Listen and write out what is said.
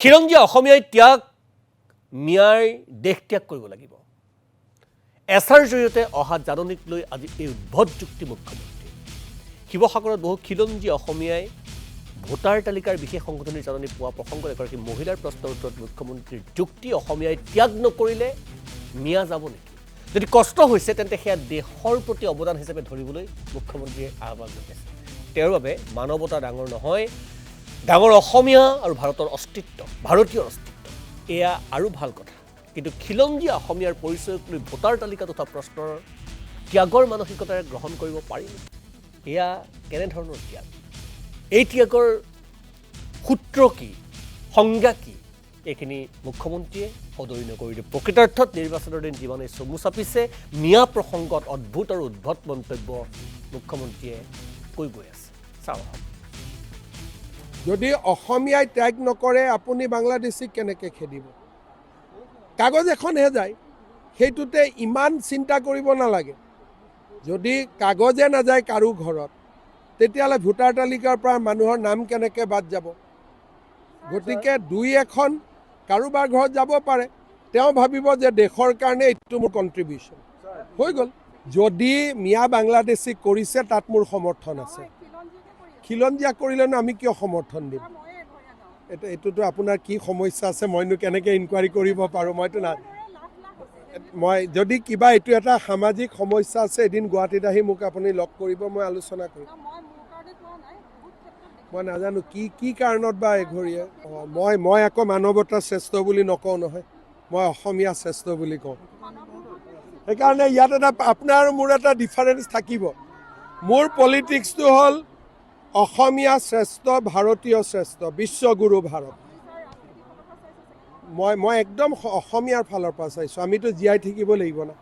খিলঞ্জীয়া অসমীয়াই ত্যাগ মিয়াৰ দেশ ত্যাগ কৰিব লাগিব। এছাৰ জৰিয়তে অহা জাননীক লৈ আজি এই উদ্ভট যুক্তি মুখ্যমন্ত্ৰী। শিৱসাগৰত বহু খিলঞ্জীয়া অসমীয়াই ভোটাৰ তালিকাৰ বিশেষ সংশোধনীৰ জাননী পোৱা প্ৰসংগত এগৰাকী মহিলাৰ প্ৰশ্নৰ উত্তৰত মুখ্যমন্ত্ৰীৰ যুক্তি অসমীয়াই ত্যাগ নকৰিলে মিয়া যাব নেকি? যদি কষ্ট হৈছে তেন্তে সেয়া দেশৰ প্ৰতি অৱদান হিচাপে ধৰিবলৈ মুখ্যমন্ত্ৰীয়ে আহ্বান জনাইছে। তেওঁৰ বাবে মানৱতা ডাঙৰ নহয়, ডাঙৰ অসমীয়া আৰু ভাৰতৰ অস্তিত্ব, ভাৰতীয় অস্তিত্ব। এয়া আৰু ভাল কথা, কিন্তু খিলঞ্জীয়া অসমীয়াৰ পৰিচয়ক লৈ ভোটাৰ তালিকাত উঠা প্ৰশ্নৰ ত্যাগৰ মানসিকতাৰে গ্ৰহণ কৰিব পাৰিম। এয়া কেনেধৰণৰ ত্যাগ? এই ত্যাগৰ সূত্ৰ কি, সংজ্ঞা কি? এইখিনি মুখ্যমন্ত্ৰীয়ে সদৰি নকৰিলে। প্ৰকৃতাৰ্থত নিৰ্বাচনৰ দিন যিমানেই চমু চাপিছে, মিয়া প্ৰসংগত অদ্ভুত আৰু উদ্ভট মন্তব্য মুখ্যমন্ত্ৰীয়ে কৈ গৈ আছে। চাওঁ আহক। যদি অসমীয়াই ত্যাগ নকৰে আপুনি বাংলাদেশীক কেনেকৈ খেদিব? কাগজ এখনহে যায়, সেইটোতে ইমান চিন্তা কৰিব নালাগে। যদি কাগজে নাযায় কাৰো ঘৰত, তেতিয়াহ'লে ভোটাৰ তালিকাৰ পৰা মানুহৰ নাম কেনেকৈ বাদ যাব? গতিকে দুই এখন কাৰোবাৰ ঘৰত যাব পাৰে, তেওঁ ভাবিব যে দেশৰ কাৰণে এইটো মোৰ কণ্ট্ৰিবিউশ্যন হৈ গ'ল। যদি মিয়া বাংলাদেশী কৰিছে তাত মোৰ সমৰ্থন আছে। খিলঞ্জীয়া কৰিলেনো আমি কিয় সমৰ্থন দিম? এইটোতো আপোনাৰ কি সমস্যা আছে, মইনো কেনেকৈ ইনকুৱাৰী কৰিব পাৰোঁ? মই যদি কিবা এইটো এটা সামাজিক সমস্যা আছে, এদিন গুৱাহাটীত আহি মোক আপুনি লগ কৰিব, মই আলোচনা কৰিম। মই নাজানো কি কাৰণত বা এঘৰীয়ে। মই আকৌ মানৱতা শ্ৰেষ্ঠ বুলি নকওঁ নহয়, মই অসমীয়া শ্ৰেষ্ঠ বুলি কওঁ। সেইকাৰণে ইয়াত এটা আপোনাৰ আৰু মোৰ এটা ডিফাৰেঞ্চ থাকিব। মোৰ পলিটিক্সটো হ'ল অসমীয়া শ্ৰেষ্ঠ, ভাৰতীয় শ্ৰেষ্ঠ, বিশ্বগুৰু ভাৰত। মই একদম অসমীয়াৰ ফালৰ পৰা চাইছোঁ। আমিতো জীয়াই থাকিব লাগিব না।